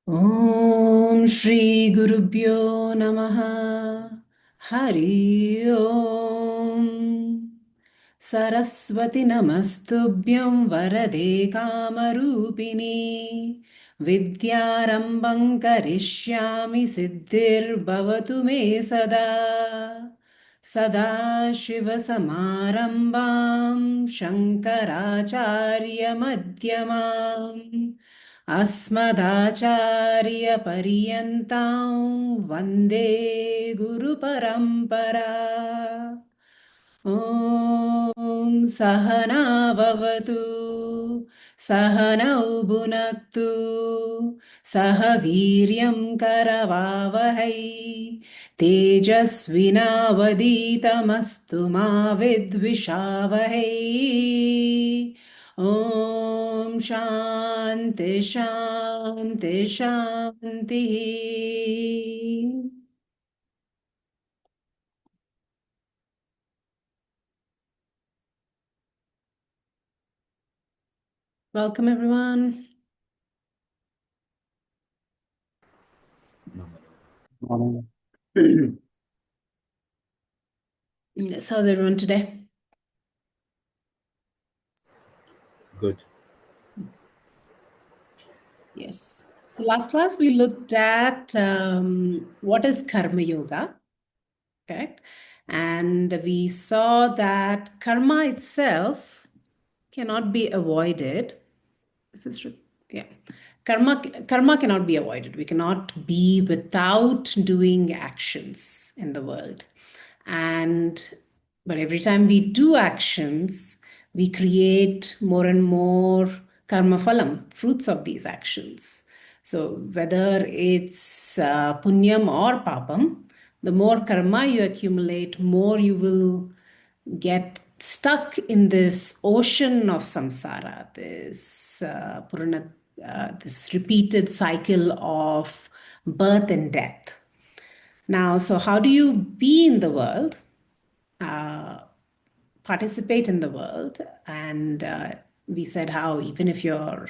ॐ श्रीगुरुभ्यो नमः हरि ओम् सरस्वति नमस्तुभ्यं वरदे कामरूपिणी विद्यारम्भं करिष्यामि सिद्धिर्भवतु मे सदा सदाशिवसमारम्भां शङ्कराचार्यमध्यमाम् अस्मदाचार्यपर्यन्तां वन्दे गुरुपरम्परा ॐ सहना भवतु सहनौ भुनक्तु सह वीर्यं करवावहै तेजस्विनावदीतमस्तु मा विद्विषावहै ॐ शान्ति शान्ति शान्तिः। Welcome, everyone. Morning. Yes, how's everyone today? Good. Yes. So last class we looked at what is Karma Yoga, correct? And we saw that karma itself cannot be avoided. Is this true? Yeah. Karma cannot be avoided. We cannot be without doing actions in the world. But every time we do actions, we create more and more karma phalam, fruits of these actions. So whether it's punyam or papam, the more karma you accumulate, more you will get stuck in this ocean of samsara, this repeated cycle of birth and death. Now, so how do you be in the world, participate in the world? And we said how even if you're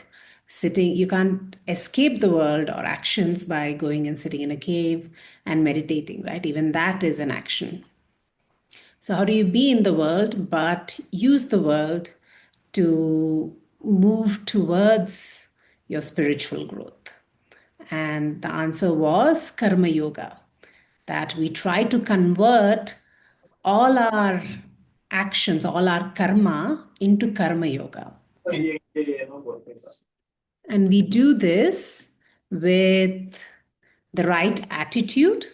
sitting, you can't escape the world or actions by going and sitting in a cave and meditating, right? Even that is an action. So, how do you be in the world but use the world to move towards your spiritual growth? And the answer was Karma Yoga, that we try to convert all our actions, all our karma into Karma Yoga. And we do this with the right attitude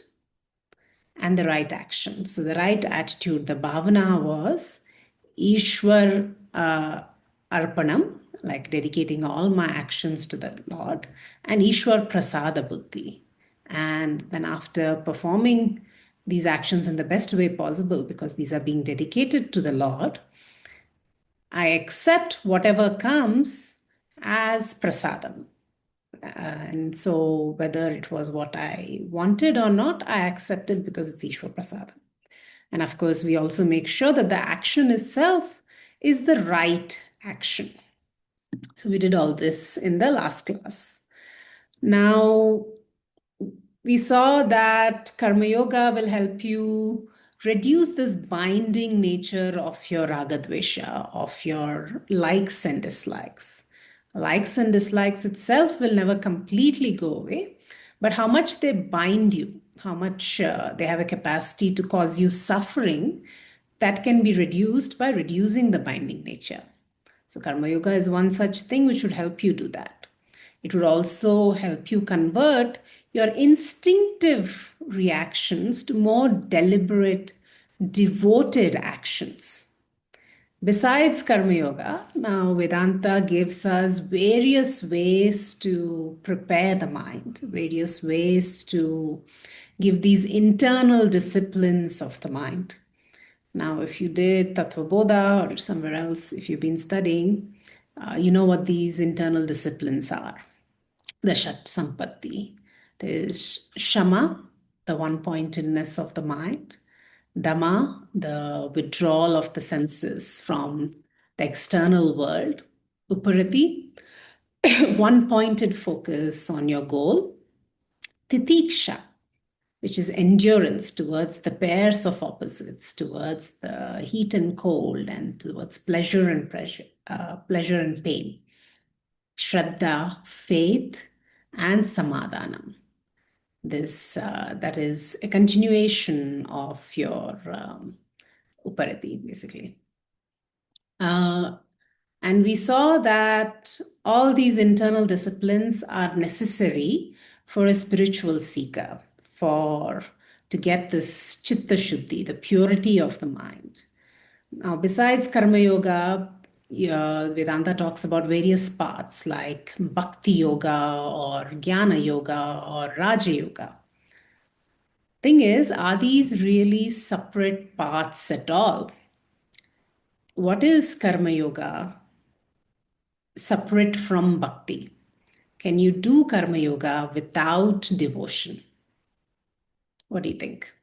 and the right action. So the right attitude, the bhavana was Ishwar Arpanam, like dedicating all my actions to the Lord, and Ishwar Prasada Buddhi. And then after performing these actions in the best way possible, because these are being dedicated to the Lord, I accept whatever comes as prasadam. And so whether it was what I wanted or not, I accepted because it's Ishwar Prasadam. And of course, we also make sure that the action itself is the right action. So we did all this in the last class. Now, we saw that Karma Yoga will help you reduce this binding nature of your ragadvesha, of your likes and dislikes. Likes and dislikes itself will never completely go away, but how much they bind you, how much they have a capacity to cause you suffering, that can be reduced by reducing the binding nature. So, Karma Yoga is one such thing which would help you do that. It would also help you convert your instinctive reactions to more deliberate, devoted actions. Besides Karma Yoga, now Vedanta gives us various ways to prepare the mind, various ways to give these internal disciplines of the mind. Now, if you did Tattva Bodha or somewhere else, if you've been studying, you know what these internal disciplines are. The Shat Sampatti. It is Shama, the one-pointedness of the mind. Dhamma, the withdrawal of the senses from the external world. Uparati, one pointed focus on your goal. Titiksha, which is endurance towards the pairs of opposites, towards the heat and cold, and towards pleasure and pain. Shraddha, faith, and Samadhanam. That is a continuation of your Uparati, basically. And we saw that all these internal disciplines are necessary for a spiritual seeker, for to get this chitta shuddhi, the purity of the mind. Now, besides Karma Yoga, Vedanta talks about various paths like Bhakti Yoga or Jnana Yoga or Raja Yoga. Thing is, are these really separate paths at all? What is Karma Yoga separate from Bhakti? Can you do Karma Yoga without devotion? What do you think?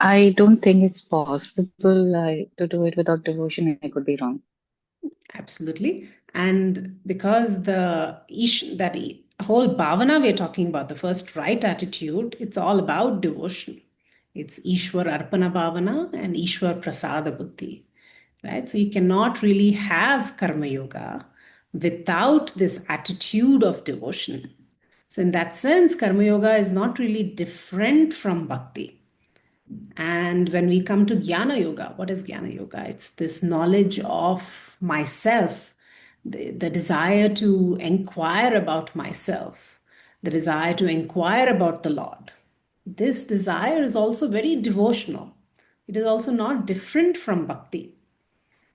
I don't think it's possible to do it without devotion. I could be wrong. Absolutely. And because whole bhavana we're talking about, the first right attitude, it's all about devotion. It's Ishwar Arpana Bhavana and Ishwar Prasada Buddhi, right? So you cannot really have Karma Yoga without this attitude of devotion. So in that sense, Karma Yoga is not really different from Bhakti. And when we come to Jnana Yoga, what is Jnana Yoga? It's this knowledge of myself, the desire to inquire about myself, the desire to inquire about the Lord. This desire is also very devotional. It is also not different from bhakti.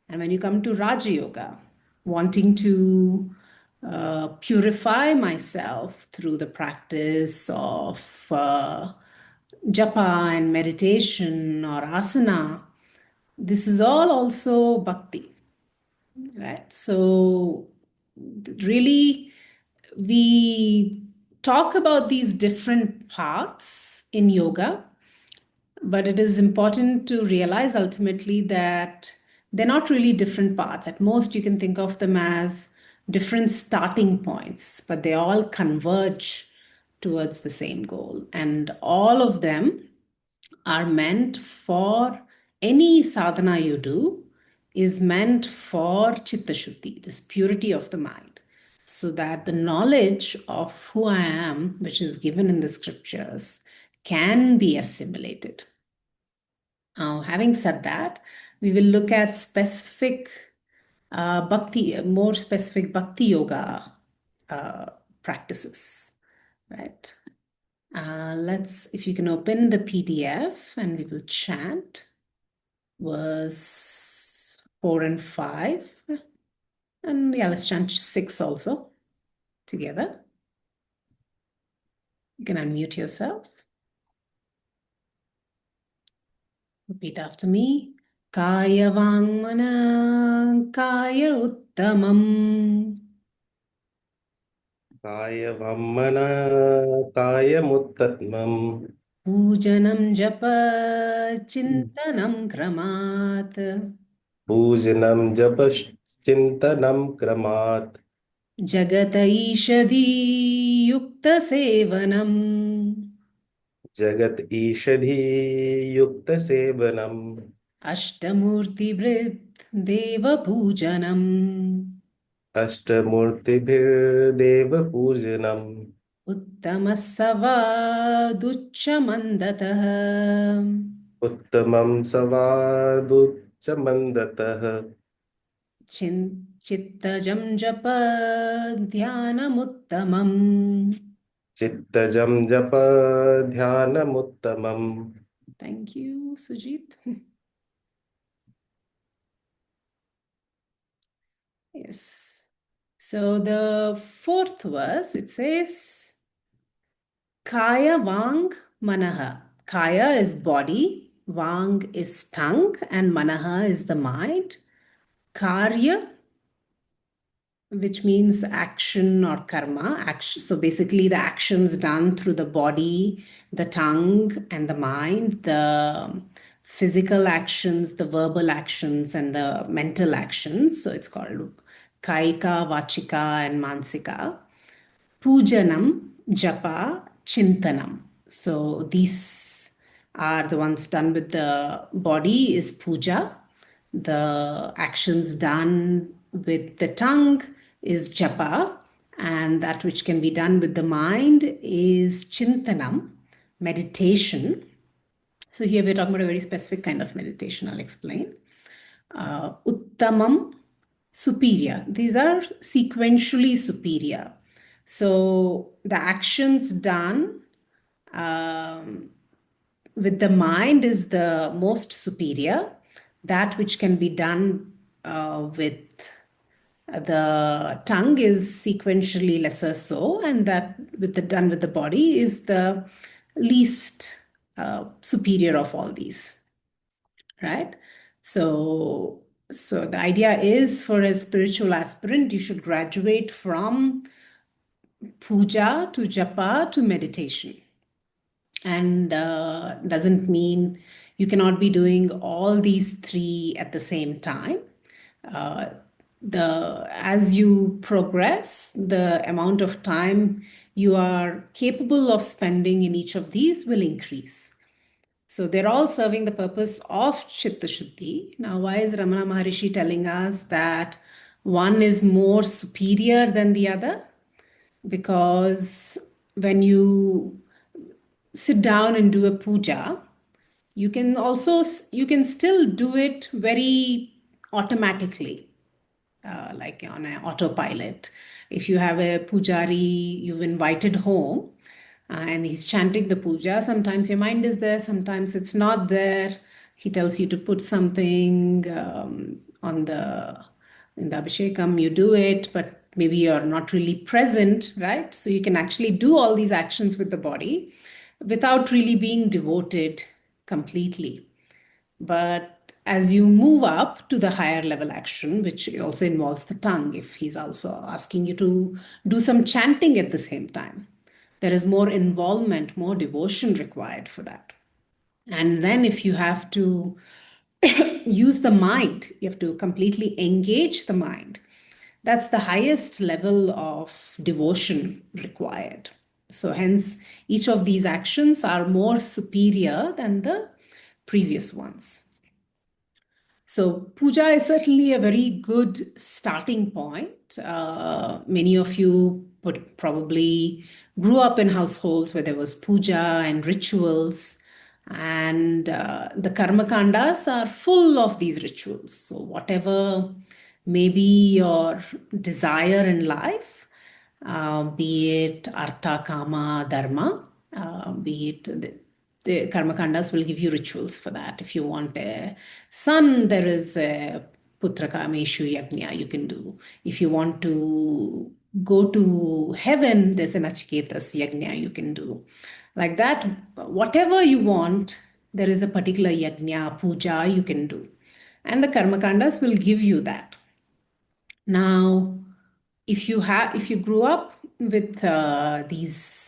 And when you come to Raja Yoga, wanting to purify myself through the practice of japa and meditation or asana, this is all also bhakti, right? So really, we talk about these different paths in yoga, but it is important to realize ultimately that they're not really different paths. At most, you can think of them as different starting points, but they all converge towards the same goal. And all of them are meant for any sadhana you do, is meant for chitta shuddhi, this purity of the mind, so that the knowledge of who I am, which is given in the scriptures, can be assimilated. Now, having said that, we will look at more specific bhakti yoga practices, right? If you can open the PDF and we will chant verse 4 and 5. And yeah, let's chant 6 also together. You can unmute yourself. Repeat after me. Kaya Vangmana Kaya Uttamam कायवम्मना कायमुत्तमम् Pujanam Japa Chintanam Kramat पूजनं जपश्चिन्तनं क्रमात् Jagata Ishadi Yukta Sevanam जगत् ईषधी युक्तसेवनम् Ashtamurti Brit Deva Pujanam अष्टमूर्तिभिर्देवपूजनम् Uttamastava उत्तमं सवादुच्चमन्दतः Chittajam Japa Dhyanamuttamam. चित्तजं जप ध्यानमुत्तमम्. Thank you, Sujit. Yes. So the fourth verse, it says, Kaya Vang Manaha. Kaya is body, Vang is tongue, and Manaha is the mind. Karya, which means action or karma. Action. So basically, the actions done through the body, the tongue, and the mind, the physical actions, the verbal actions, and the mental actions. So it's called Kaika, Vachika, and Mansika. Pujanam, Japa, Chintanam. So these are the ones done with the body is puja. The actions done with the tongue is japa. And that which can be done with the mind is chintanam, meditation. So here we're talking about a very specific kind of meditation. I'll explain. Uttamam, superior. These are sequentially superior. So the actions done with the mind is the most superior. That which can be done with the tongue is sequentially lesser so, and that with the done with the body is the least superior of all these, right? So the idea is for a spiritual aspirant, you should graduate from puja to japa to meditation. And doesn't mean you cannot be doing all these three at the same time. As you progress, the amount of time you are capable of spending in each of these will increase. So they're all serving the purpose of Chitta Shuddhi. Now, why is Ramana Maharishi telling us that one is more superior than the other? Because when you sit down and do a puja, you can still do it very automatically, like on an autopilot. If you have a pujari you've invited home and he's chanting the puja, sometimes your mind is there, sometimes it's not there. He tells you to put something on the in the abhishekam, you do it, but maybe you're not really present, right? So you can actually do all these actions with the body without really being devoted completely. But as you move up to the higher level action, which also involves the tongue, if he's also asking you to do some chanting at the same time, there is more involvement, more devotion required for that. And then if you have to use the mind, you have to completely engage the mind. That's the highest level of devotion required. So hence, each of these actions are more superior than the previous ones. So puja is certainly a very good starting point. Many of you probably grew up in households where there was puja and rituals, and the karma kandas are full of these rituals. So whatever may be your desire in life, be it artha, kama, dharma, be it the karma kandas will give you rituals for that. If you want a son, there is a putra kameshu yajna you can do. If you want to go to heaven, there's an achiketas yajna you can do. Like that, whatever you want, there is a particular yajna, puja you can do. And the karma kandas will give you that. Now, if you grew up with these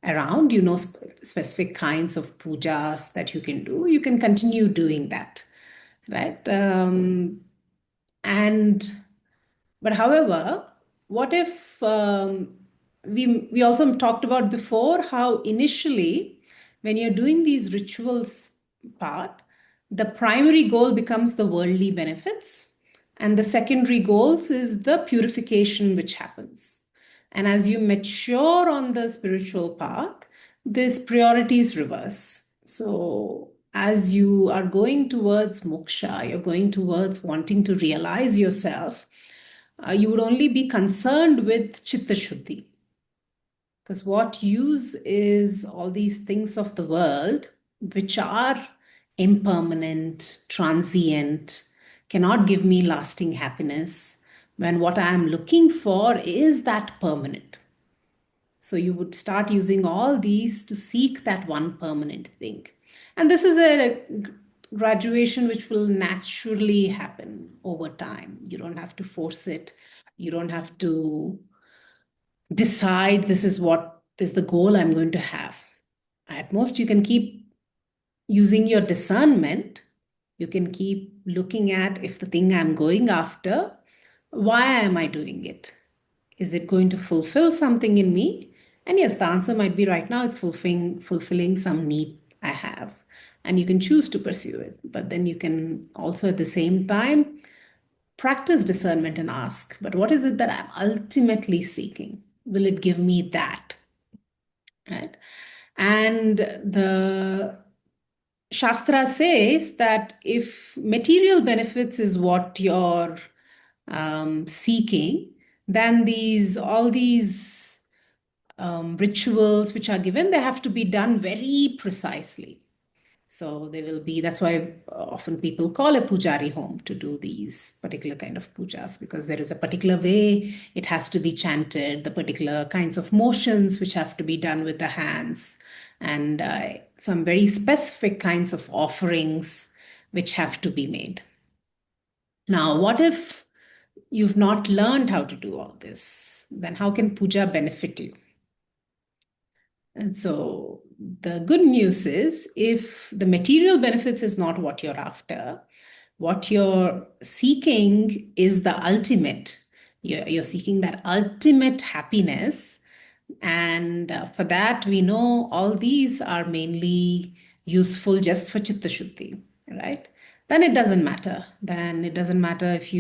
around, you know, specific kinds of pujas that you can do, you can continue doing that, right? But however, what if we also talked about before how initially when you're doing these rituals part, the primary goal becomes the worldly benefits, and the secondary goals is the purification which happens. And as you mature on the spiritual path, this priorities reverse. So as you are going towards moksha, you're going towards wanting to realize yourself, you would only be concerned with chitta shuddhi. Because what use is all these things of the world, which are impermanent, transient, cannot give me lasting happiness, when what I am looking for is that permanent. So you would start using all these to seek that one permanent thing. And this is a graduation which will naturally happen over time. You don't have to force it. You don't have to decide this is what is the goal I'm going to have. At most, you can keep using your discernment, you can keep looking at, if the thing I'm going after, why am I doing it? Is it going to fulfill something in me? And yes, the answer might be right now it's fulfilling some need I have. And you can choose to pursue it. But then you can also at the same time practice discernment and ask, but what is it that I'm ultimately seeking? Will it give me that? Right? And the Shastra says that if material benefits is what you're seeking, then all these rituals which are given, they have to be done very precisely. So they will be, that's why often people call a pujari home to do these particular kind of pujas, because there is a particular way it has to be chanted, the particular kinds of motions which have to be done with the hands, and some very specific kinds of offerings which have to be made. Now, what if you've not learned how to do all this? Then how can puja benefit you? And so the good news is, if the material benefits is not what you're after, what you're seeking is the ultimate. You're seeking that ultimate happiness. And for that, we know all these are mainly useful just for chitta shuddhi, right? Then it doesn't matter. Then it doesn't matter if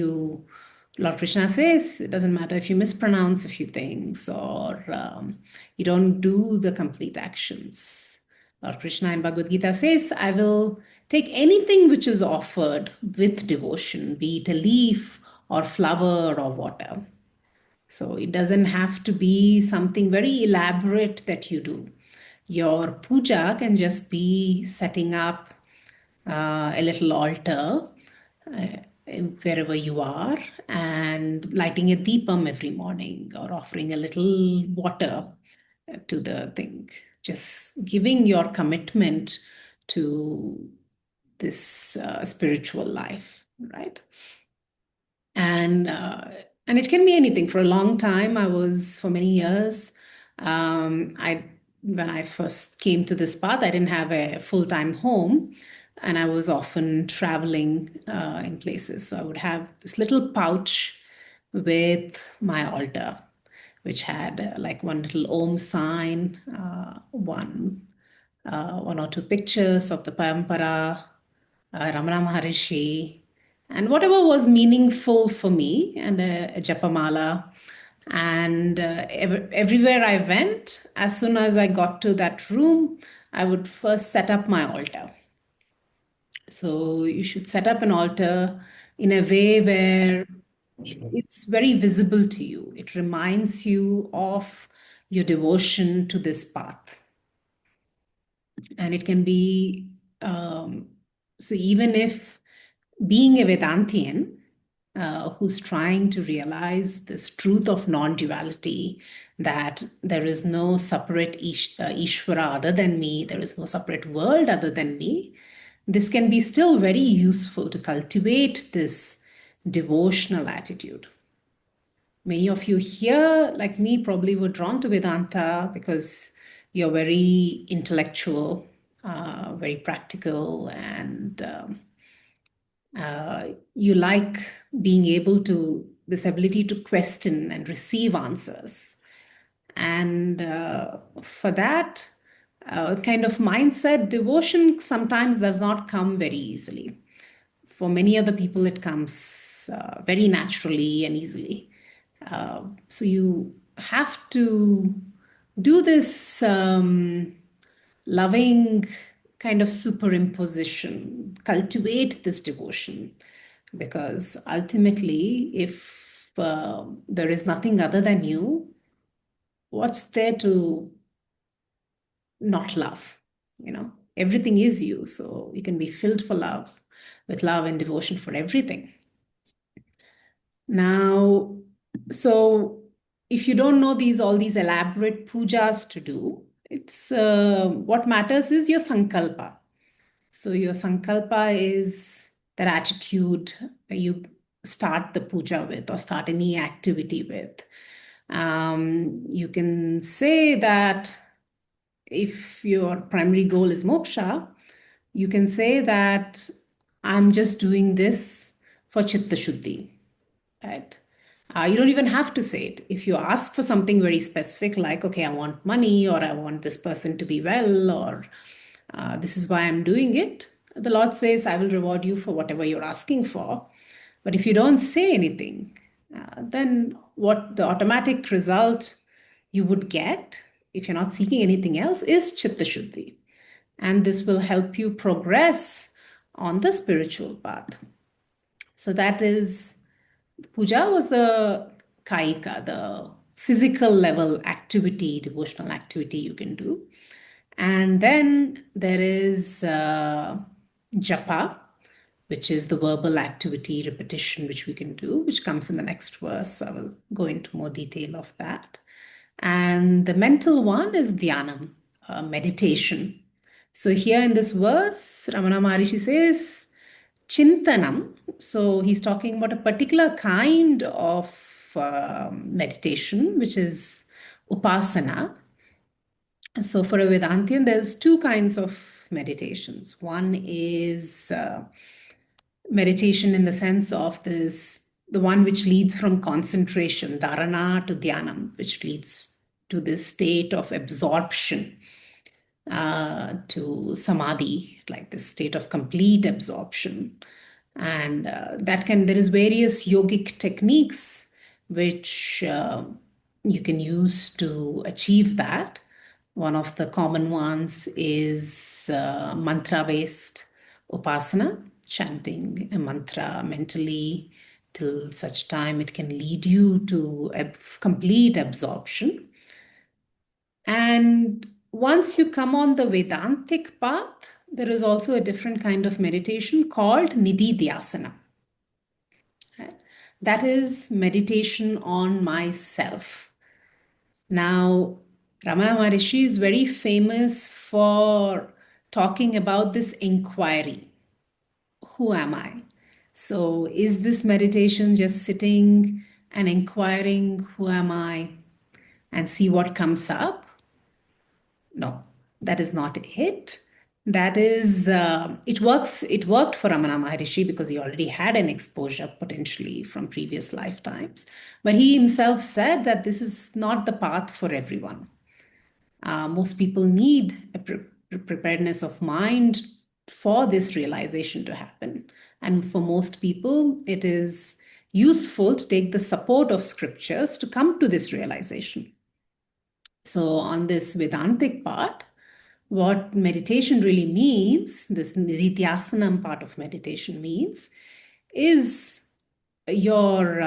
Lord Krishna says, it doesn't matter if you mispronounce a few things, or you don't do the complete actions. Lord Krishna in Bhagavad Gita says, I will take anything which is offered with devotion, be it a leaf or flower or water. So it doesn't have to be something very elaborate that you do. Your puja can just be setting up a little altar uh, wherever you are, and lighting a deepam every morning, or offering a little water to the thing. Just giving your commitment to this spiritual life, right? And it can be anything. For a long time, for many years, I when I first came to this path, I didn't have a full-time home, and I was often traveling in places. So I would have this little pouch with my altar, which had like one little Om sign, one or two pictures of the Parampara, Ramana Maharishi, and whatever was meaningful for me, and a japamala. And everywhere I went, as soon as I got to that room, I would first set up my altar. So you should set up an altar in a way where it's very visible to you. It reminds you of your devotion to this path. And it can be, so even if being a Vedantian who's trying to realize this truth of non-duality, that there is no separate Ishvara other than me, there is no separate world other than me, this can be still very useful to cultivate this devotional attitude. Many of you here, like me, probably were drawn to Vedanta because you're very intellectual, very practical, and you like being able to, this ability to question and receive answers. And for that kind of mindset, devotion sometimes does not come very easily. For many other people, it comes very naturally and easily. So you have to do this loving kind of superimposition, cultivate this devotion, because ultimately, if there is nothing other than you, what's there to not love? Everything is you, so you can be filled for love, with love and devotion for everything. Now, so if you don't know all these elaborate pujas to do, it's what matters is your sankalpa. So your sankalpa is that attitude you start the puja with, or start any activity with. You can say that if your primary goal is moksha, you can say that I'm just doing this for Chitta Shuddhi, right? You don't even have to say it. If you ask for something very specific, like, okay, I want money, or I want this person to be well, or this is why I'm doing it, the Lord says, I will reward you for whatever you're asking for. But if you don't say anything, then what the automatic result you would get, if you're not seeking anything else, is Chitta Shuddhi. And this will help you progress on the spiritual path. So that is, puja was the kaika, the physical level activity, devotional activity you can do. And then there is japa, which is the verbal activity repetition, which we can do, which comes in the next verse. I will go into more detail of that. And the mental one is dhyanam, meditation. So here in this verse, Ramana Maharishi says, Chintanam. So he's talking about a particular kind of meditation, which is upasana. So for a Vedantian, there's two kinds of meditations. One is meditation in the sense of this, the one which leads from concentration, dharana, to dhyanam, which leads to this state of absorption, to samadhi, like this state of complete absorption. And there is various yogic techniques which you can use to achieve that. One of the common ones is mantra-based upasana, chanting a mantra mentally till such time it can lead you to a complete absorption. And once you come on the Vedantic path, there is also a different kind of meditation called Nididhyasana. Right? That is meditation on myself. Now, Ramana Maharishi is very famous for talking about this inquiry. Who am I? So, is this meditation just sitting and inquiring, who am I, and see what comes up? No, that is not it. That is, it works. It worked for Ramana Maharishi because he already had an exposure potentially from previous lifetimes. But he himself said that this is not the path for everyone. Most people need a preparedness of mind for this realization to happen. And for most people, it is useful to take the support of scriptures to come to this realization. So, on this Vedantic part, what meditation really means, this Nididhyasanam part of meditation means, is your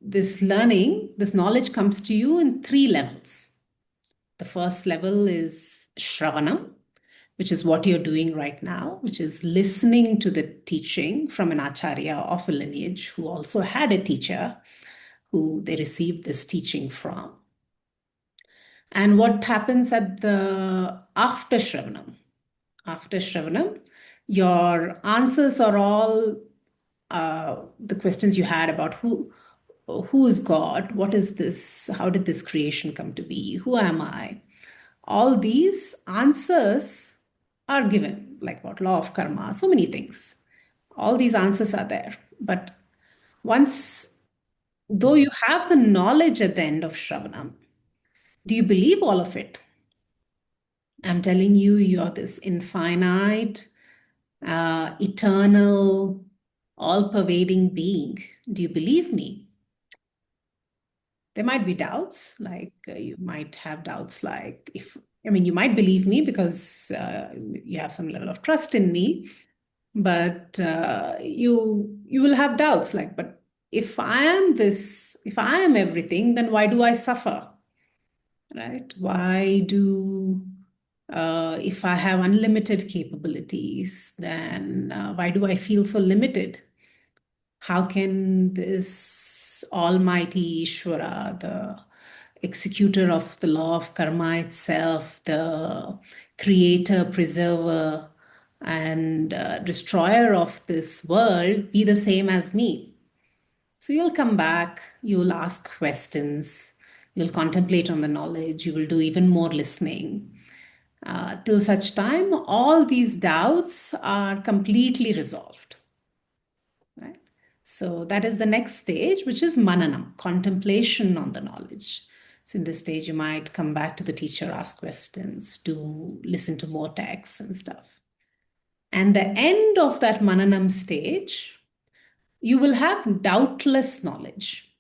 this learning, this knowledge comes to you in three levels. The first level is Shravanam, which is what you're doing right now, which is listening to the teaching from an acharya of a lineage who also had a teacher who they received this teaching from. And what happens at the after Shravanam? After Shravanam, your answers are all the questions you had about who is God, what is this, how did this creation come to be, who am I? All these answers are given, like what law of karma, so many things. All these answers are there. But once, though you have the knowledge at the end of Shravanam, do you believe all of it? I'm telling you, you're this infinite, eternal, all pervading being. Do you believe me? There might be doubts, like you might have doubts, like you might believe me because you have some level of trust in me, but you will have doubts, like, but if I am this, if I am everything, then why do I suffer? Right? If I have unlimited capabilities, then why do I feel so limited? How can this Almighty Ishvara, the executor of the law of karma itself, the creator, preserver, and destroyer of this world, be the same as me? So you'll come back, you'll ask questions, you'll contemplate on the knowledge, you will do even more listening. till such time all these doubts are completely resolved. Right? So that is the next stage, which is mananam, contemplation on the knowledge. So in this stage, you might come back to the teacher, ask questions, to listen to more texts and stuff. And the end of that mananam stage, you will have doubtless knowledge.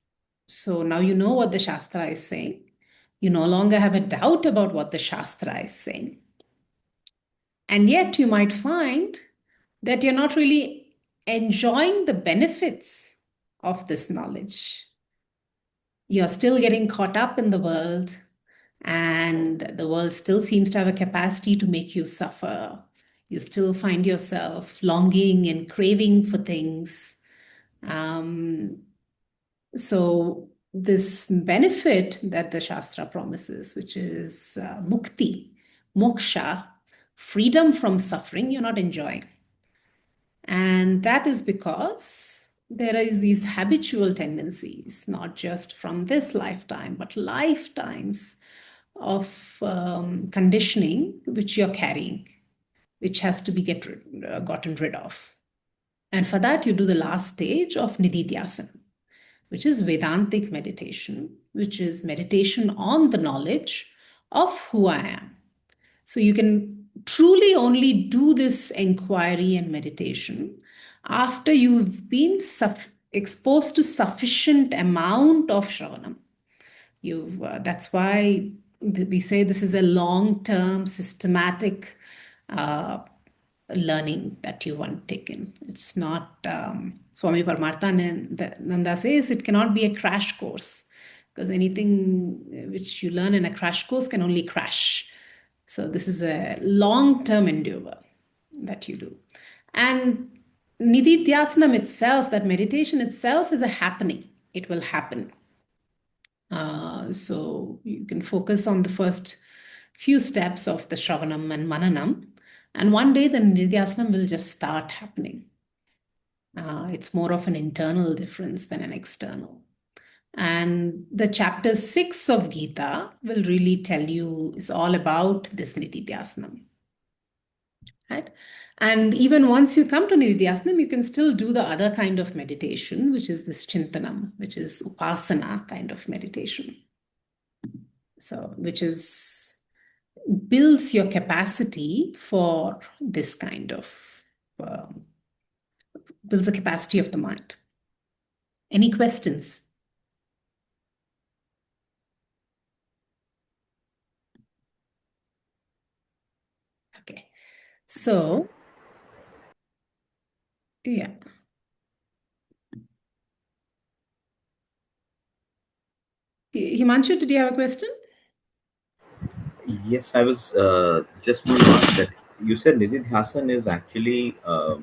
So now you know what the Shastra is saying. You no longer have a doubt about what the Shastra is saying. And yet you might find that you're not really enjoying the benefits of this knowledge. You're still getting caught up in the world, and the world still seems to have a capacity to make you suffer. You still find yourself longing and craving for things. So this benefit that the Shastra promises, which is mukti, moksha, freedom from suffering, you're not enjoying. And that is because there is these habitual tendencies, not just from this lifetime, but lifetimes of conditioning which you're carrying, which has to be gotten rid of. And for that, you do the last stage of nididhyasana, which is Vedantic meditation, which is meditation on the knowledge of who I am. So you can truly only do this inquiry and meditation after you've been exposed to sufficient amount of shravanam. That's why we say this is a long-term systematic learning that you want taken. It's not, Swami Paramarthananda says it cannot be a crash course, because anything which you learn in a crash course can only crash. So this is a long-term endeavor that you do. And nididhyasanam itself, that meditation itself, is a happening. It will happen. So you can focus on the first few steps of the Shravanam and Mananam, and one day the nididhyasanam will just start happening. It's more of an internal difference than an external. And the chapter 6 of Gita will really tell you, is all about this nididhyasanam. Right? And even once you come to nididhyasanam, you can still do the other kind of meditation, which is this chintanam, which is upasana kind of meditation. So, which is builds your capacity for this kind of, builds the capacity of the mind. Any questions? Okay. So, yeah. Himanshu, did you have a question? Yes, I was just moving on that you said Nididhyasan is actually a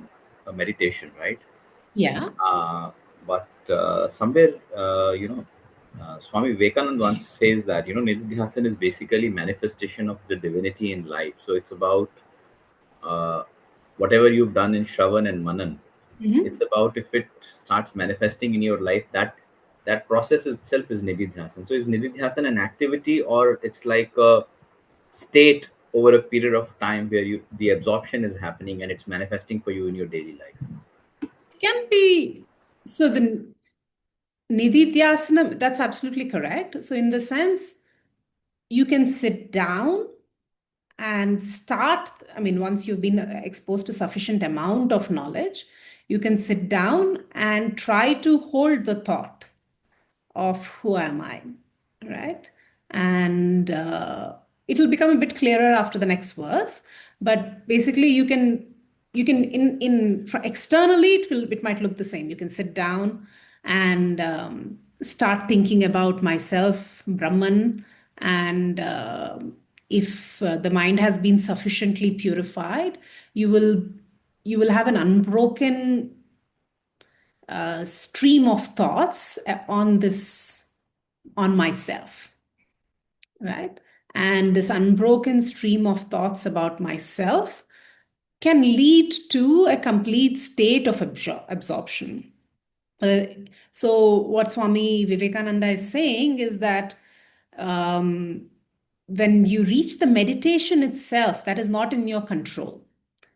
meditation, right? Yeah. But somewhere, Swami Vivekananda once says that, Nididhyasan is basically manifestation of the divinity in life. So it's about uh, whatever you've done in Shravan and Manan. Mhm. It's about if it starts manifesting in your life, that process itself is Nididhyasan. So is Nididhyasan an activity, or it's like a state over a period of time where the absorption is happening and it's manifesting for you in your daily life? Can be. So the nididhyasana, that's absolutely correct. So in the sense, you can sit down and start, I mean, once you've been exposed to sufficient amount of knowledge, you can sit down and try to hold the thought of who am I, right? And it'll become a bit clearer after the next verse. But basically, you can externally it might look the same. You can sit down and start thinking about myself, Brahman, and if the mind has been sufficiently purified, you will have an unbroken stream of thoughts on myself, right? And this unbroken stream of thoughts about myself can lead to a complete state of absorption. Uh, so what Swami Vivekananda is saying is that when you reach the meditation itself, that is not in your control.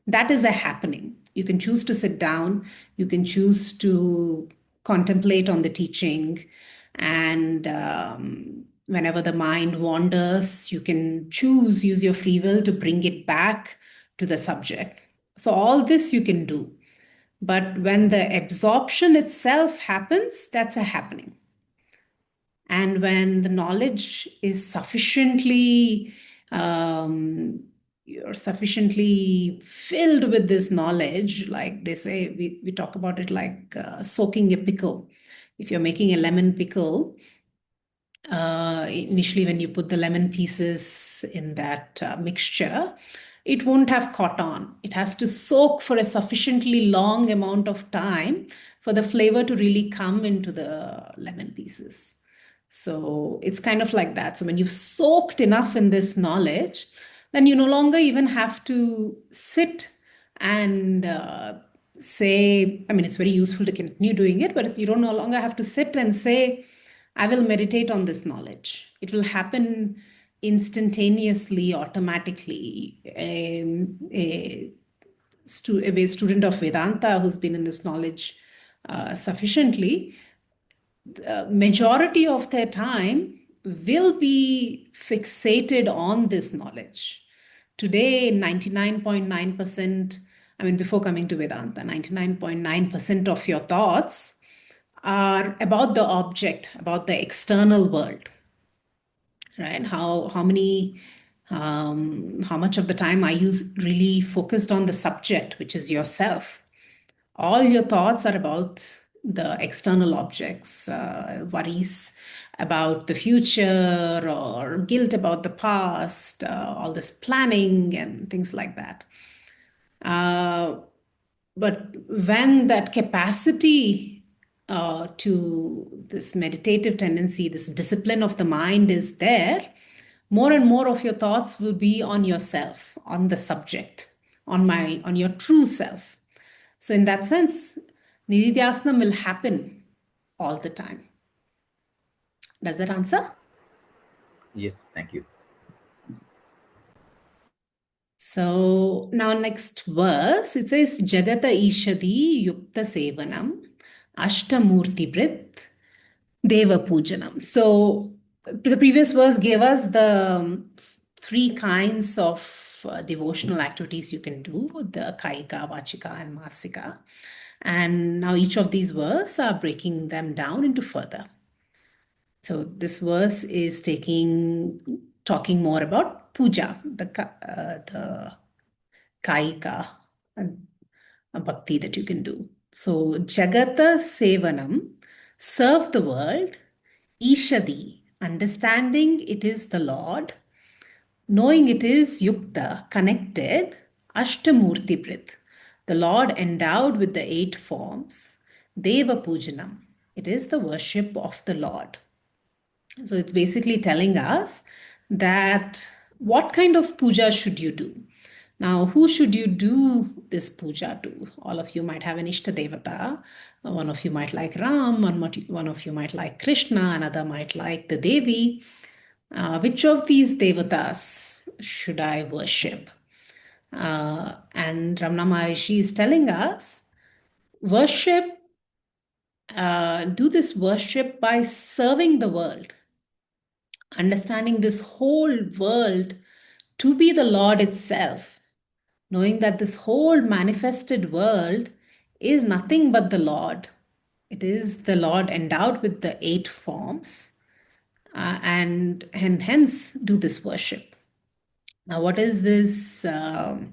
That is a happening. You can choose to sit down, you can choose to contemplate on the teaching, and whenever the mind wanders, you can choose, use your free will to bring it back to the subject. So, all this you can do. But when the absorption itself happens, that's a happening. And when the knowledge is sufficiently, you're sufficiently filled with this knowledge, like they say, we talk about it like soaking a pickle. If you're making a lemon pickle, initially when you put the lemon pieces in that mixture, it won't have caught on. It has to soak for a sufficiently long amount of time for the flavor to really come into the lemon pieces. So it's kind of like that. So when you've soaked enough in this knowledge, then you no longer even have to sit and say, I mean, it's very useful to continue doing it, but you don't no longer have to sit and say, I will meditate on this knowledge. It will happen instantaneously, automatically. A student of Vedanta who's been in this knowledge sufficiently, majority of their time will be fixated on this knowledge. Today, 99.9%, I mean, before coming to Vedanta, 99.9% of your thoughts are about the object, about the external world, right? How much of the time are you really focused on the subject, which is yourself? All your thoughts are about the external objects, worries about the future or guilt about the past, all this planning and things like that. But when that capacity to this meditative tendency, this discipline of the mind is there, more and more of your thoughts will be on yourself, on the subject, on your true self. So in that sense, nididhyasana will happen all the time. Does that answer? Yes, thank you. So now next verse, it says Jagata Ishadi Yukta Sevanam Ashtamurti Brit Deva Pujanam. So the previous verse gave us the three kinds of devotional activities you can do, the Kaika, Vachika, and Masika. And now each of these verses are breaking them down into further. So this verse is talking more about puja, the kaika bhakti that you can do. So Jagata Sevanam, serve the world, Ishadi, understanding it is the Lord, knowing it is Yukta, connected, Ashtamurti Prit, the Lord endowed with the 8 forms, Deva Pujanam, it is the worship of the Lord. So it's basically telling us that what kind of puja should you do? Now, who should you do this puja to? All of you might have an Ishta Devata. One of you might like Ram, one of you might like Krishna, another might like the Devi. Which of these Devatas should I worship? And Ramana Maharishi is telling us, worship, do this worship by serving the world, understanding this whole world to be the Lord itself, knowing that this whole manifested world is nothing but the Lord. It is the Lord endowed with the 8 forms, and hence do this worship. Now, what is this 8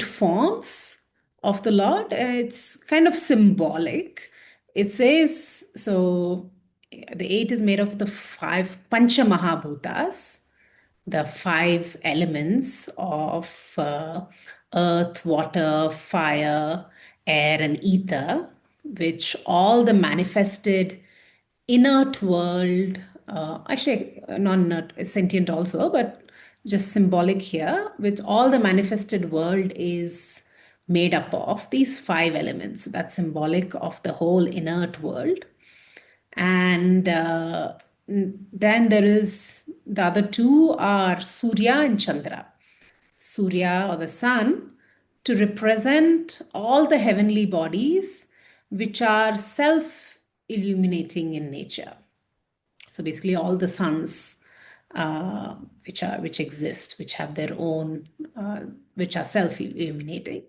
forms of the Lord? It's kind of symbolic. It says, so the 8 is made of the 5 Pancha Mahabhutas, the 5 elements of earth, water, fire, air, and ether, which all the manifested inert world, actually non-inert, sentient also, but just symbolic here, which all the manifested world is made up of these 5 elements. That's symbolic of the whole inert world. And Then there is the other two are Surya and Chandra. Surya or the sun to represent all the heavenly bodies which are self illuminating in nature. So basically, all the suns which exist, which have their own, which are self illuminating,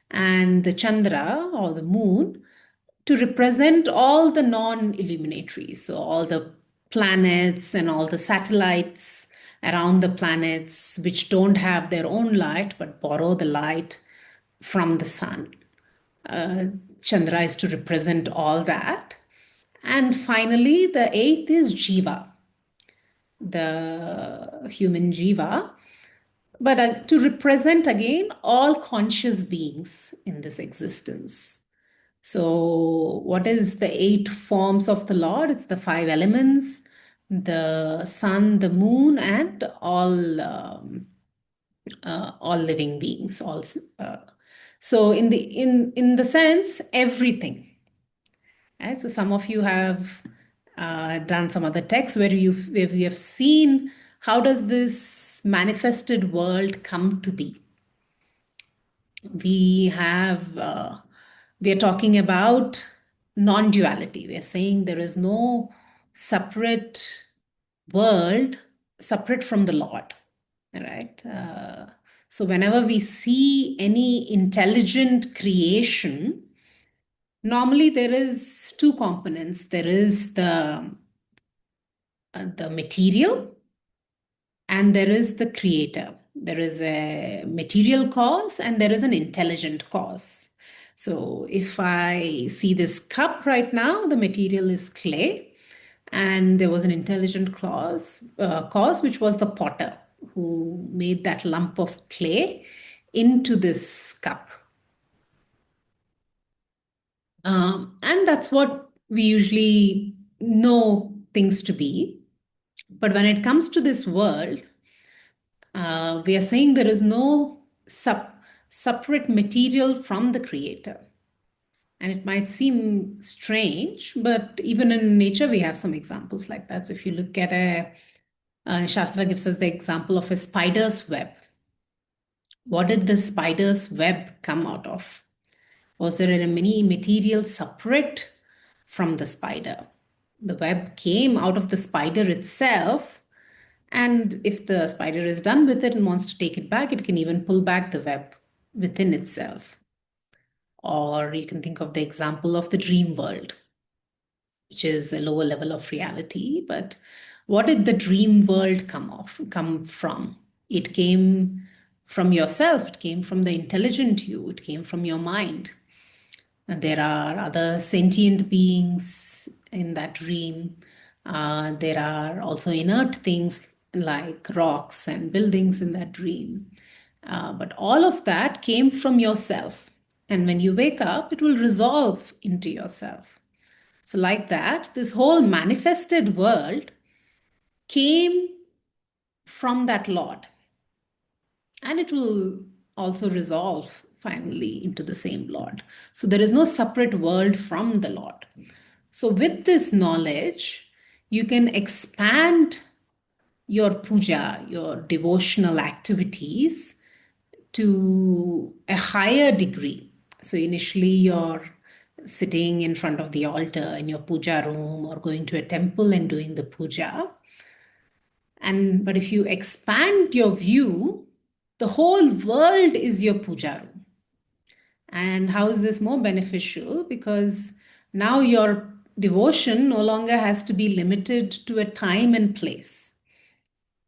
and the Chandra or the moon to represent all the non-illuminatory, so all the planets and all the satellites around the planets which don't have their own light but borrow the light from the sun. Chandra is to represent all that. And finally, the eighth is Jiva, the human Jiva, but to represent again all conscious beings in this existence. So, what is the eight forms of the Lord? It's the five elements, the sun, the moon, and all living beings. So, in the sense, everything. Right? So, some of you have done some other texts where you have seen how does this manifested world come to be. We are talking about non-duality. We are saying there is no separate world separate from the Lord, right? So whenever we see any intelligent creation, normally there is two components. There is the material and there is the creator. There is a material cause and there is an intelligent cause. So if I see this cup right now, the material is clay, and there was an intelligent cause, which was the potter who made that lump of clay into this cup. And that's what we usually know things to be. But when it comes to this world, we are saying there is no separate material from the creator. And it might seem strange, but even in nature, we have some examples like that. So if you look at Shastra gives us the example of a spider's web. What did the spider's web come out of? Was there any material separate from the spider? The web came out of the spider itself. And if the spider is done with it and wants to take it back, it can even pull back the web within itself. Or you can think of the example of the dream world, which is a lower level of reality. But what did the dream world come from? It came from yourself. It came from the intelligent you. It came from your mind. And there are other sentient beings in that dream. There are also inert things like rocks and buildings in that dream. But all of that came from yourself. And when you wake up, it will resolve into yourself. So, like that, this whole manifested world came from that Lord. And it will also resolve finally into the same Lord. So, there is no separate world from the Lord. So, with this knowledge, you can expand your puja, your devotional activities to a higher degree. So initially you're sitting in front of the altar in your puja room or going to a temple and doing the puja. But if you expand your view, the whole world is your puja room. And how is this more beneficial? Because now your devotion no longer has to be limited to a time and place,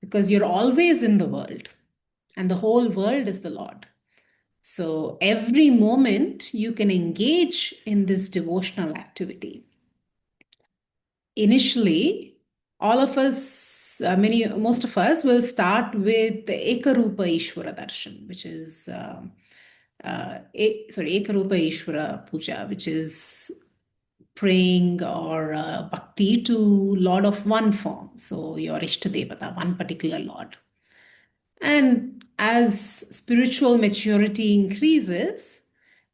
because you're always in the world and the whole world is the Lord. So every moment you can engage in this devotional activity. Initially, all of us, most of us will start with the Ekarupa Ishvara Darshan, which is, Ekarupa Ishvara Puja, which is praying or bhakti to Lord of one form. So your Ishtadevata, one particular Lord. And as spiritual maturity increases,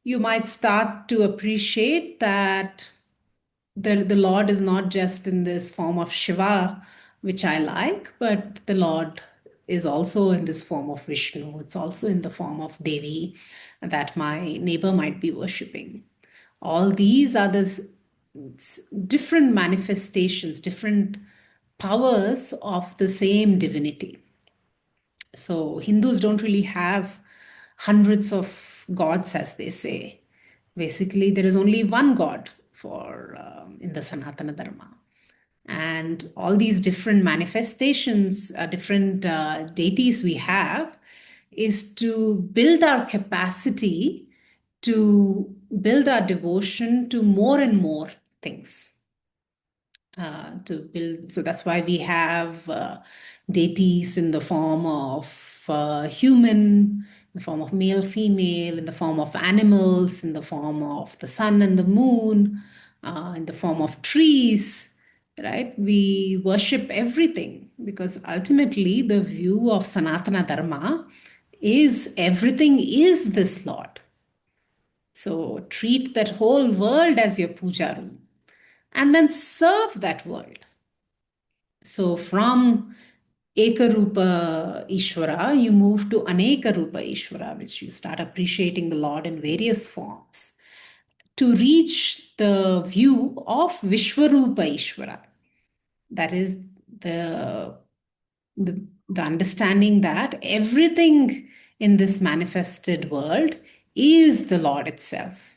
you might start to appreciate that the Lord is not just in this form of Shiva, which I like, but the Lord is also in this form of Vishnu. It's also in the form of Devi that my neighbor might be worshipping. All these are the different manifestations, different powers of the same divinity. So Hindus don't really have hundreds of gods, as they say. Basically, there is only one God for in the Sanatana Dharma, and all these different manifestations, different deities we have, is to build our capacity to build our devotion to more and more things. To build. So that's why we have deities in the form of human, in the form of male, female, in the form of animals, in the form of the sun and the moon, in the form of trees, right? We worship everything because ultimately the view of Sanatana Dharma is everything is this Lord. So treat that whole world as your puja room and then serve that world. So from Ekarupa Ishvara, you move to Anekarupa Ishvara, which you start appreciating the Lord in various forms to reach the view of Vishwarupa Ishvara. That is the, the understanding that everything in this manifested world is the Lord itself.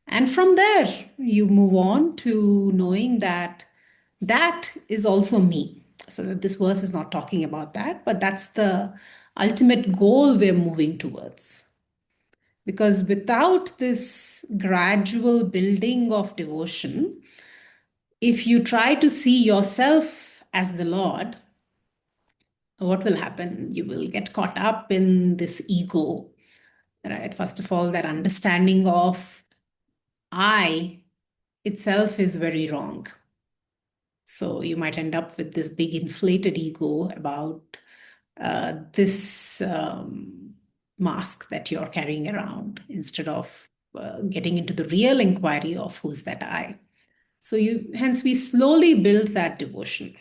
And from there, you move on to knowing that that is also me. So that this verse is not talking about that, but that's the ultimate goal we're moving towards. Because without this gradual building of devotion, if you try to see yourself as the Lord, what will happen? You will get caught up in this ego, right? First of all, that understanding of I itself is very wrong. So you might end up with this big inflated ego about this mask that you're carrying around instead of getting into the real inquiry of who's that I. So hence we slowly build that devotion.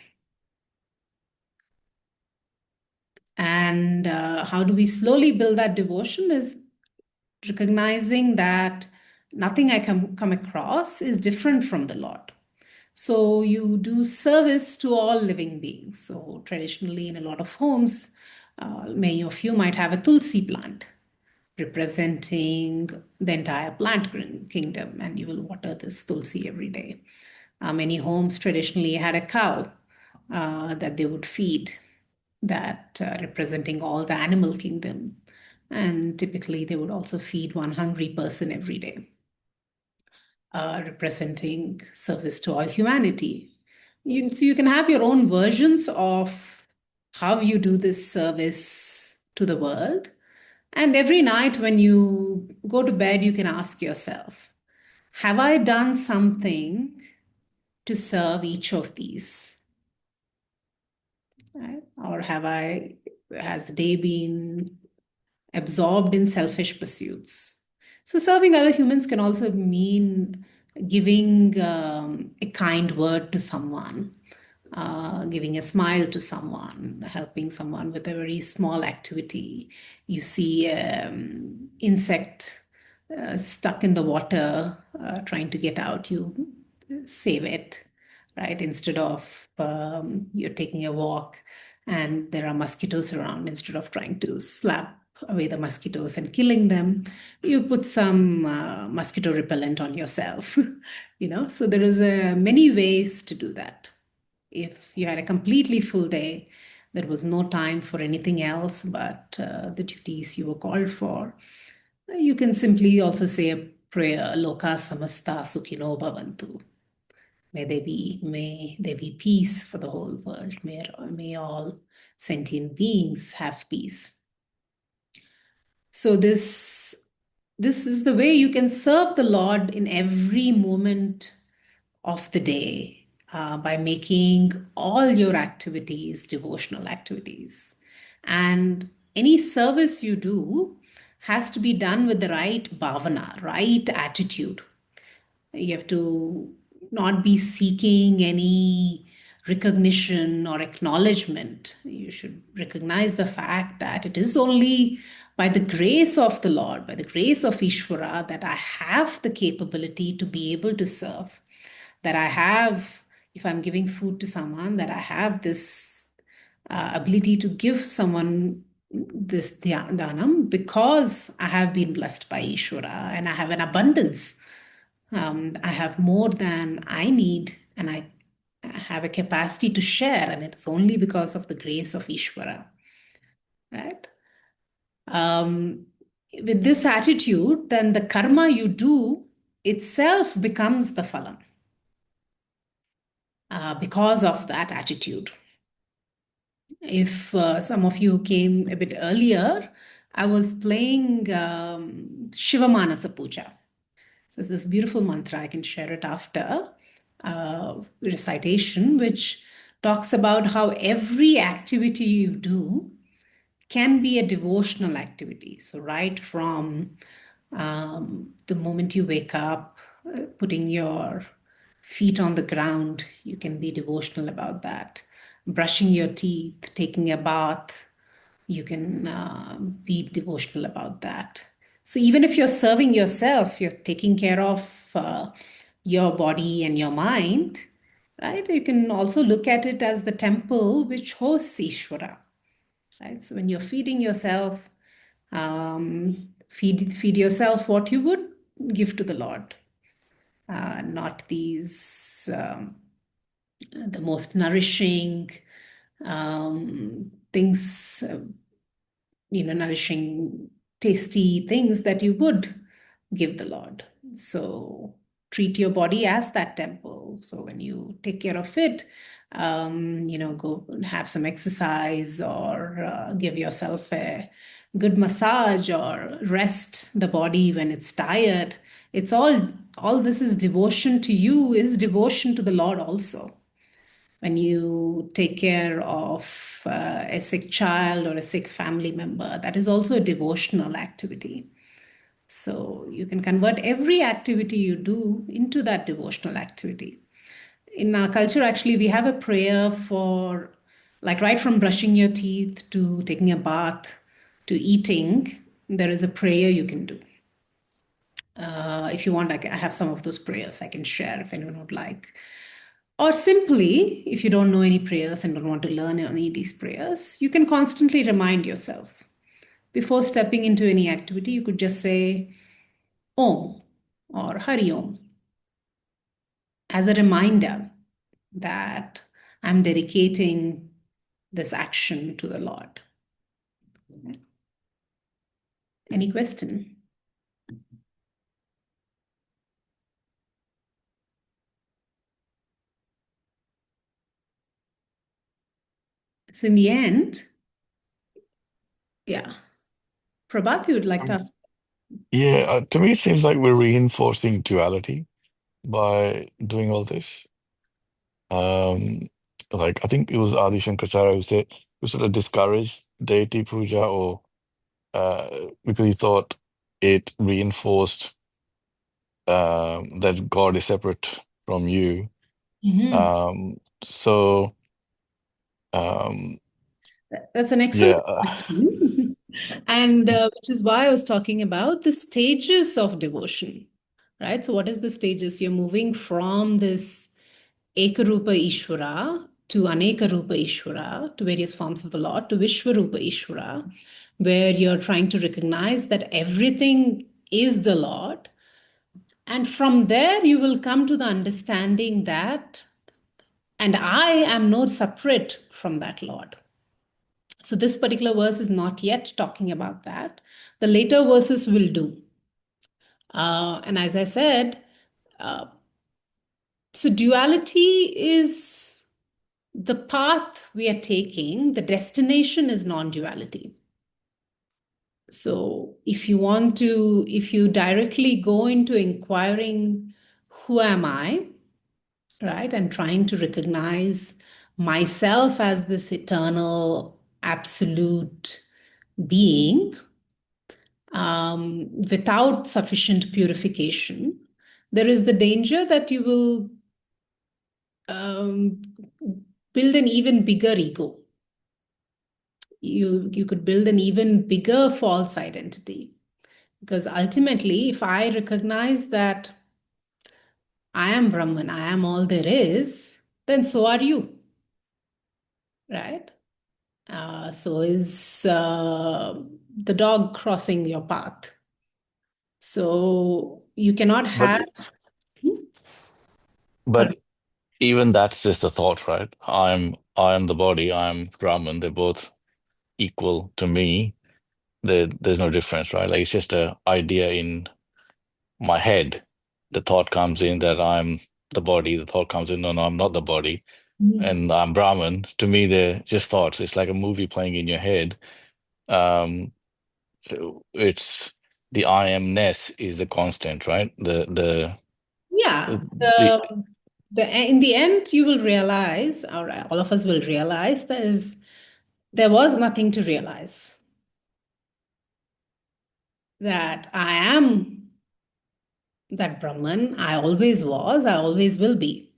And how do we slowly build that devotion is recognizing that nothing I come across is different from the Lord. So you do service to all living beings. So traditionally, in a lot of homes, many of you might have a tulsi plant representing the entire plant kingdom, and you will water this tulsi every day. Many homes traditionally had a cow that they would feed, that representing all the animal kingdom. And typically, they would also feed one hungry person every day, representing service to all humanity. So you can have your own versions of how you do this service to the world. And every night when you go to bed, you can ask yourself, have I done something to serve each of these? Right? Or has the day been absorbed in selfish pursuits? So serving other humans can also mean giving a kind word to someone, giving a smile to someone, helping someone with a very small activity. You see insect stuck in the water, trying to get out, you save it, right? Instead of you're taking a walk and there are mosquitoes around, instead of trying to slap away the mosquitoes and killing them, you put some mosquito repellent on yourself. So there is many ways to do that. If you had a completely full day, there was no time for anything else but the duties you were called for, you can simply also say a prayer, Loka Samasta Sukhino Bhavantu. May there be peace for the whole world. May all sentient beings have peace. So this is the way you can serve the Lord in every moment of the day, by making all your activities devotional activities. And any service you do has to be done with the right bhavana, right attitude. You have to not be seeking any recognition or acknowledgement. You should recognize the fact that it is only by the grace of the Lord, by the grace of Ishvara, that I have the capability to be able to serve, that I have, if I'm giving food to someone, that I have this ability to give someone this dhanam because I have been blessed by Ishvara and I have an abundance. I have more than I need, and I have a capacity to share, and it's only because of the grace of Ishvara, right? With this attitude, then the karma you do itself becomes the phalam because of that attitude. If some of you came a bit earlier, I was playing Shiva Manasa Puja. So it's this beautiful mantra. I can share it after recitation, which talks about how every activity you do can be a devotional activity. So right from the moment you wake up, putting your feet on the ground, you can be devotional about that. Brushing your teeth, taking a bath, you can be devotional about that. So even if you're serving yourself, you're taking care of your body and your mind, right? You can also look at it as the temple which hosts Ishvara, right? So when you're feeding yourself, feed yourself what you would give to the Lord, not these the most nourishing things, nourishing, tasty things that you would give the Lord. So treat your body as that temple. So when you take care of it, go have some exercise or give yourself a good massage or rest the body when it's tired. It's all this is devotion to you, is devotion to the Lord also. When you take care of a sick child or a sick family member, that is also a devotional activity. So you can convert every activity you do into that devotional activity. In our culture, actually, we have a prayer for, like, right from brushing your teeth to taking a bath to eating, there is a prayer you can do. If you want, I have some of those prayers I can share if anyone would like. Or simply, if you don't know any prayers and don't want to learn any of these prayers, you can constantly remind yourself. Before stepping into any activity, you could just say Om or Hari Om as a reminder that I'm dedicating this action to the Lord. Any question? So in the end, yeah, Prabhat, you would like to ask? Yeah, to me, it seems like we're reinforcing duality by doing all this. Um, like I think it was Adi Shankaracharya who said who sort of discouraged deity puja or because he thought it reinforced that God is separate from you. So um, That's an excellent yeah, question. And which is why I was talking about the stages of devotion, right? So what is the stages? You're moving from this Ekarupa Ishvara to Anekarupa Ishvara, to various forms of the Lord, to Vishwarupa Ishvara, where you're trying to recognize that everything is the Lord. And from there, you will come to the understanding that, and I am not separate from that Lord. So this particular verse is not yet talking about that. The later verses will do. And as I said, so duality is the path we are taking. The destination is non-duality. So if you directly go into inquiring, who am I, right? And trying to recognize myself as this eternal, absolute being, without sufficient purification, there is the danger that you will um, build an even bigger ego. You could build an even bigger false identity. Because ultimately, if I recognize that I am Brahman, I am all there is, then so are you, right? So is the dog crossing your path. So you cannot But have. but even that's just a thought, right? I am the body, I'm Brahman, they're both equal to me. There's no difference, right? Like it's just a idea in my head. The thought comes in that I'm the body, the thought comes in, no, I'm not the body, and I'm Brahman. To me, they're just thoughts. It's like a movie playing in your head. Um, it's the I amness is the constant, right? Yeah, The in the end, you will realize, or all of us will realize, there was nothing to realize. That I am that Brahman, I always was, I always will be.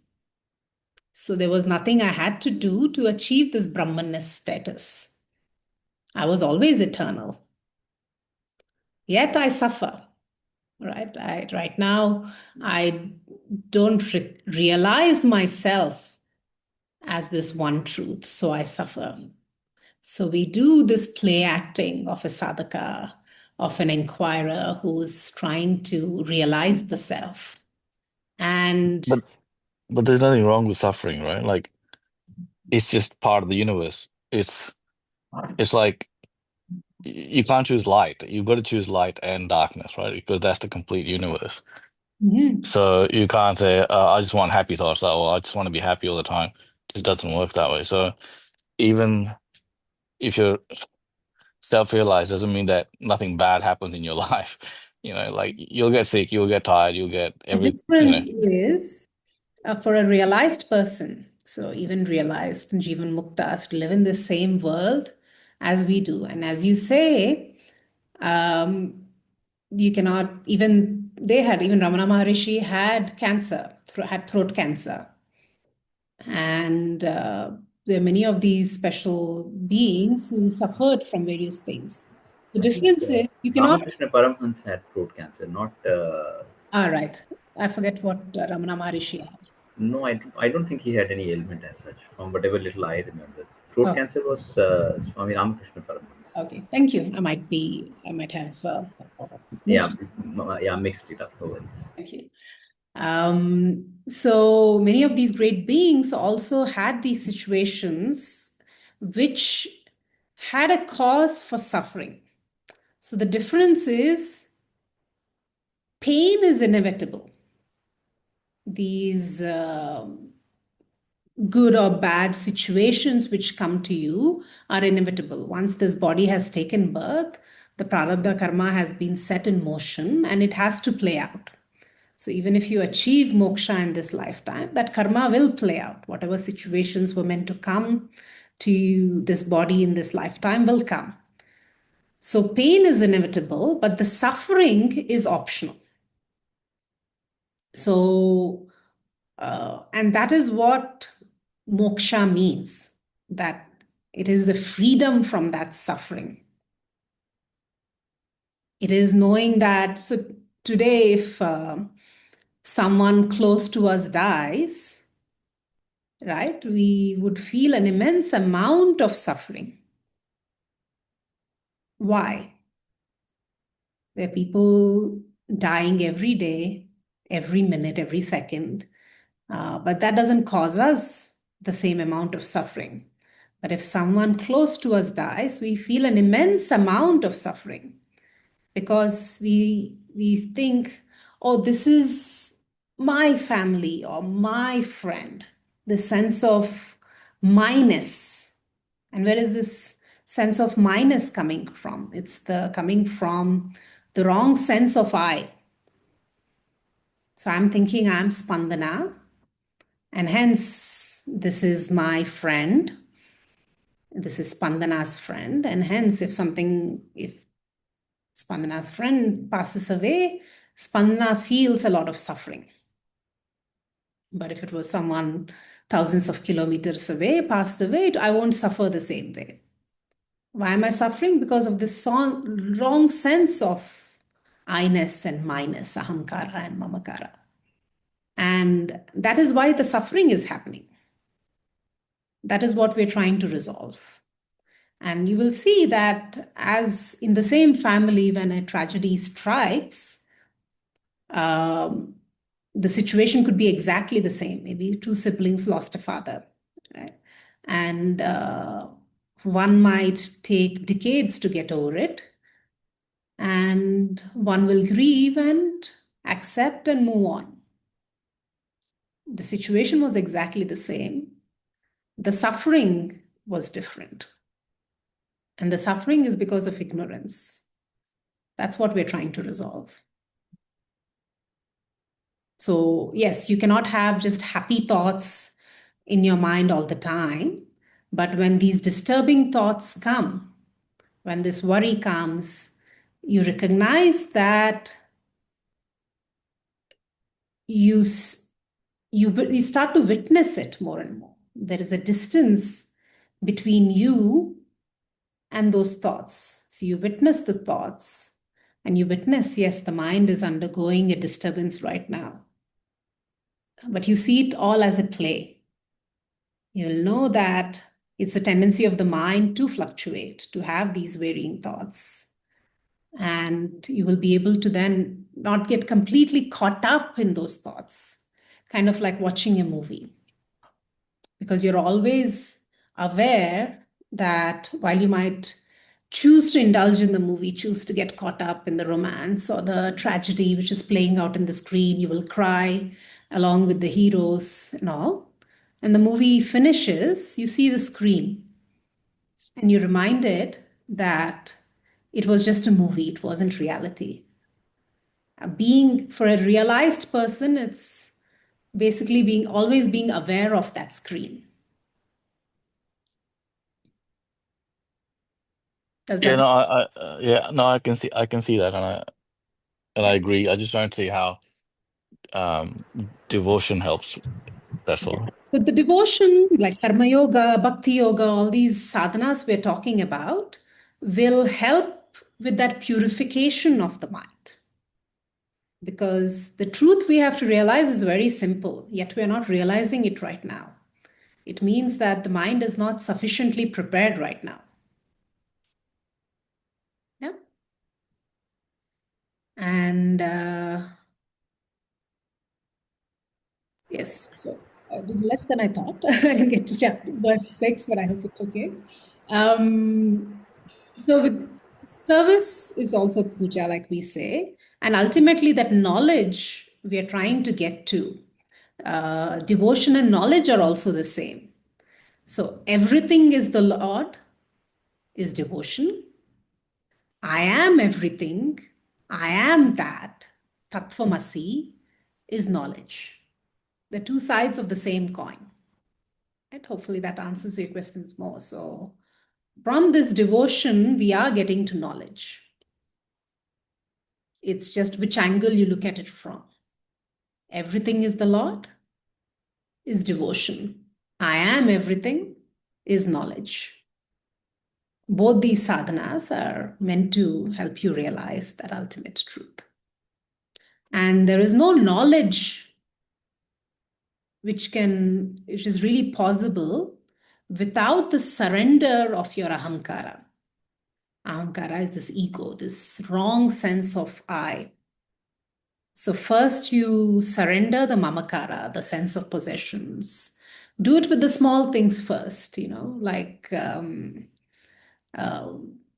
So there was nothing I had to do to achieve this Brahmanness status. I was always eternal. Yet I suffer, right? Right now, I don't realize myself as this one truth, so I suffer. So we do this play acting of a sadhaka, of an inquirer who's trying to realize the self. And but but there's nothing wrong with suffering, right? Like it's just part of the universe. It's like you can't choose light. You've got to choose light and darkness, right? Because that's the complete universe. Mhm. So you can't say, I just want happy thoughts, or I just want to be happy all the time. It just doesn't work that way. So even if you're self-realized, doesn't mean that nothing bad happens in your life. Like you'll get sick, you'll get tired, you'll get The difference is for a realized person, so even realized Jivan Muktas to live in the same world as we do. And as you say, you cannot even, even Ramana Maharishi had cancer, had throat cancer. And there are many of these special beings who suffered from various things. The I think difference is you cannot. Ramakrishna Paramhans had throat cancer, not. Right. I forget what Ramana Maharishi had. No, I don't think he had any ailment as such, from whatever little I remember. Throat Oh, cancer was Swami Ramakrishna Paramhans. okay. Thank you. I might have Yeah, missed. yeah, mixed it up. No worries. Thank you. So many of these great beings also had these situations which had a cause for suffering. So the difference is pain is inevitable. These good or bad situations which come to you are inevitable. Once this body has taken birth, the prarabdha karma has been set in motion and it has to play out. So even if you achieve moksha in this lifetime, that karma will play out. Whatever situations were meant to come to this body in this lifetime will come. So pain is inevitable, but the suffering is optional. So, and that is what moksha means, that it is the freedom from that suffering. It is knowing that, so today, if someone close to us dies, right, we would feel an immense amount of suffering. Why? There are people dying every day, every minute, every second, but that doesn't cause us the same amount of suffering. But if someone close to us dies, we feel an immense amount of suffering because we think, oh, this is my family or my friend. The sense of minus. And where is this sense of minus coming from? It's coming from the wrong sense of I. So I'm thinking I'm Spandana, and hence this is my friend. This is Spandana's friend, and hence if Spandana's friend passes away, Spandana feels a lot of suffering. But if it was someone thousands of kilometers away, passed away, I won't suffer the same way. Why am I suffering? Because of this wrong sense of I-ness and my-ness, ahamkara and mamakara. And that is why the suffering is happening. That is what we're trying to resolve. And you will see that as in the same family, when a tragedy strikes, the situation could be exactly the same. Maybe two siblings lost a father, right? And one might take decades to get over it, and one will grieve and accept and move on. The situation was exactly the same. The suffering was different. And the suffering is because of ignorance. That's what we're trying to resolve. So, yes, you cannot have just happy thoughts in your mind all the time. But when these disturbing thoughts come, when this worry comes, you recognize that you start to witness it more and more. There is a distance between you and those thoughts. So you witness the thoughts and you witness, yes, the mind is undergoing a disturbance right now. But you see it all as a play. You will know that it's a tendency of the mind to fluctuate, to have these varying thoughts. And you will be able to then not get completely caught up in those thoughts, kind of like watching a movie. Because you're always aware that while you might choose to indulge in the movie, choose to get caught up in the romance or the tragedy which is playing out in the screen, you will cry along with the heroes and all. And the movie finishes, you see the screen and you're reminded that it was just a movie, it wasn't reality. For a realized person, it's basically always being aware of that screen. Does Yeah, that? no, I can see that, and I agree. I just trying to see how devotion helps. That's all. With the devotion, like karma yoga, bhakti yoga, all these sadhanas we're talking about will help with that purification of the mind. Because the truth we have to realize is very simple, yet we're not realizing it right now. It means that the mind is not sufficiently prepared right now. Yeah. And yes, so I did less than I thought. I didn't get to chapter verse 6, but I hope it's okay. So with service is also puja, like we say, and ultimately that knowledge we are trying to get to. Devotion and knowledge are also the same. So everything is the Lord is devotion. I am everything. I am that. Tattvamasi is knowledge. The two sides of the same coin. Right? Hopefully that answers your questions more. So from this devotion, we are getting to knowledge. It's just which angle you look at it from. Everything is the Lord is devotion. I am everything is knowledge. Both these sadhanas are meant to help you realize that ultimate truth. And there is no knowledge which is really possible without the surrender of your ahamkara. Ahamkara is this ego, this wrong sense of I. So first you surrender the mamakara, the sense of possessions. Do it with the small things first, like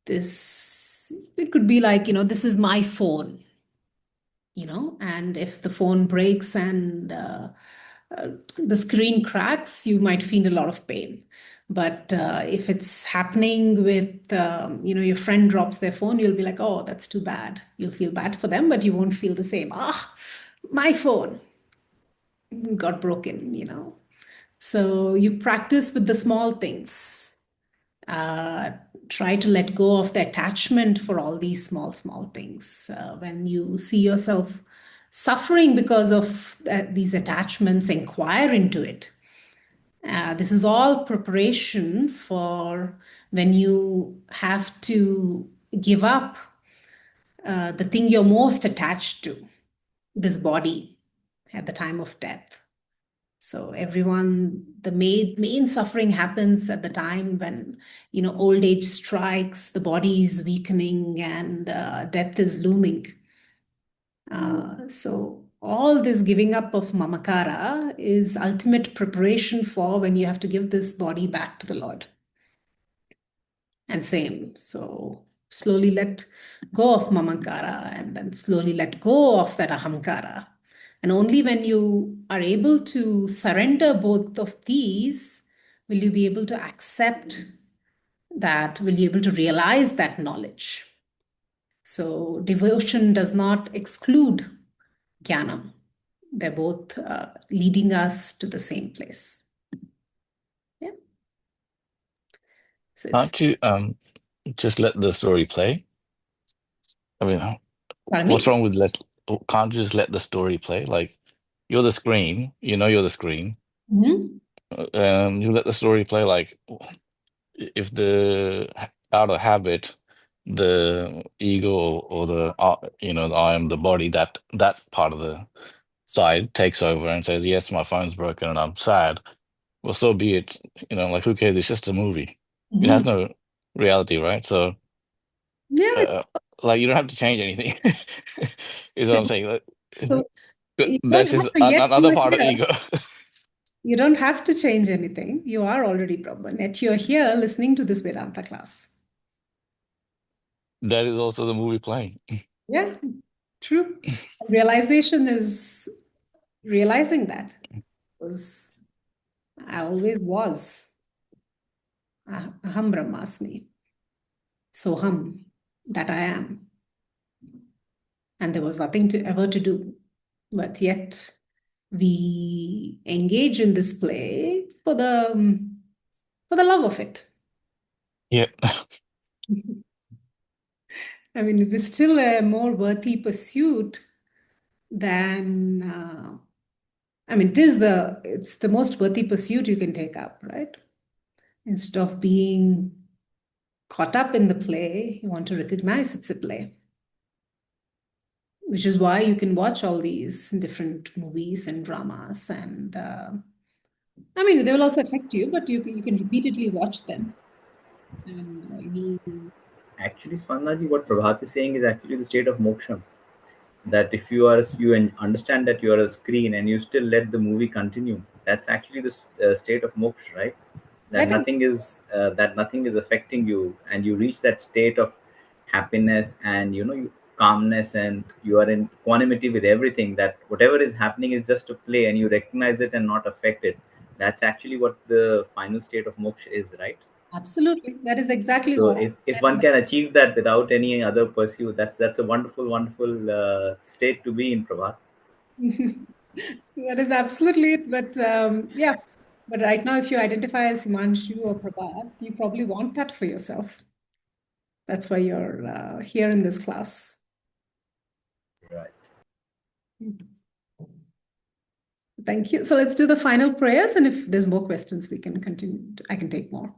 this, it could be like, this is my phone, and if the phone breaks and the screen cracks, you might feel a lot of pain. But if it's happening with, your friend drops their phone, you'll be like, oh, that's too bad. You'll feel bad for them, but you won't feel the same. My phone got broken. So you practice with the small things. Try to let go of the attachment for all these small, small things. When you see yourself suffering because of these attachments, inquire into it. This is all preparation for when you have to give up the thing you're most attached to, this body, at the time of death. So everyone, the main suffering happens at the time when, old age strikes, the body is weakening, and death is looming. So all this giving up of mamakara is ultimate preparation for when you have to give this body back to the Lord. And same, so slowly let go of mamakara and then slowly let go of that ahamkara. And only when you are able to surrender both of these will you be able to accept that, will you be able to realize that knowledge. So devotion does not exclude jnanam. They're both leading us to the same place. Yeah. So it's, Can't you just let the story play? I mean, pardon what's me? wrong with can't you just let the story play? Like, you're the screen, you're the screen, Mhm. you let the story play. Like, if out of habit, the ego or the the I am the body, that part of the side takes over and says, yes, my phone's broken and I'm sad. Well, so be it. Like, who cares? It's just a movie. It has Mhm. no reality, right? So Yeah, it's, like, you don't have to change anything. Is what I'm saying. Like, so you that's don't just have to, yet you another are part of here. ego. You don't have to change anything. You are already Brahman, yet you're here listening to this Vedanta class. That is also the movie playing. Yeah, true. Realization is realizing that. Was I always was. Aham Brahmasmi. Soham, that I am. And there was nothing ever to do. But yet we engage in this play for the love of it. Yeah. I mean, it is still a more worthy pursuit than, I mean, it's the most worthy pursuit you can take up, right? Instead of being caught up in the play, you want to recognize it's a play, which is why you can watch all these different movies and dramas. And I mean, they will also affect you, but you can repeatedly watch them. And Actually, Spandaji, what Prabhat is saying is actually the state of moksha. That if you understand that you are a screen and you still let the movie continue, that's actually the state of moksha, right? That that is nothing is affecting you, and you reach that state of happiness and calmness, and you are in equanimity with everything. That whatever is happening is just a play, and you recognize it and not affect it. That's actually what the final state of moksha is, right? absolutely, that is exactly So what I if one can achieve that without any other pursuit, that's a wonderful state to be in, Prabhat. That is absolutely it. But yeah, but right now, if you identify as Himanshu or Prabhat, you probably want that for yourself. That's why you're here in this class. Right. Thank you. So let's do the final prayers. And if there's more questions, we can continue. I can take more.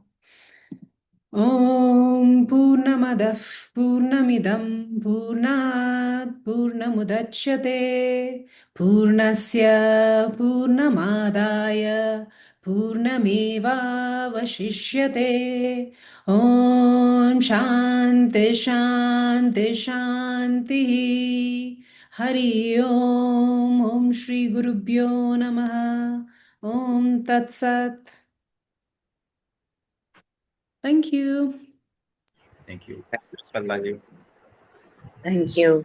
Om Purnamadah Purnamidam Purnat Purnamudachyate Purnasya Purnamadaya Purnameva Vashishyate Om Shanti Shanti Shanti Hari Om Shri Gurubhyo Namaha Om Tat Sat. Thank you. Thank you. Thank you, Spandaji. Thank you.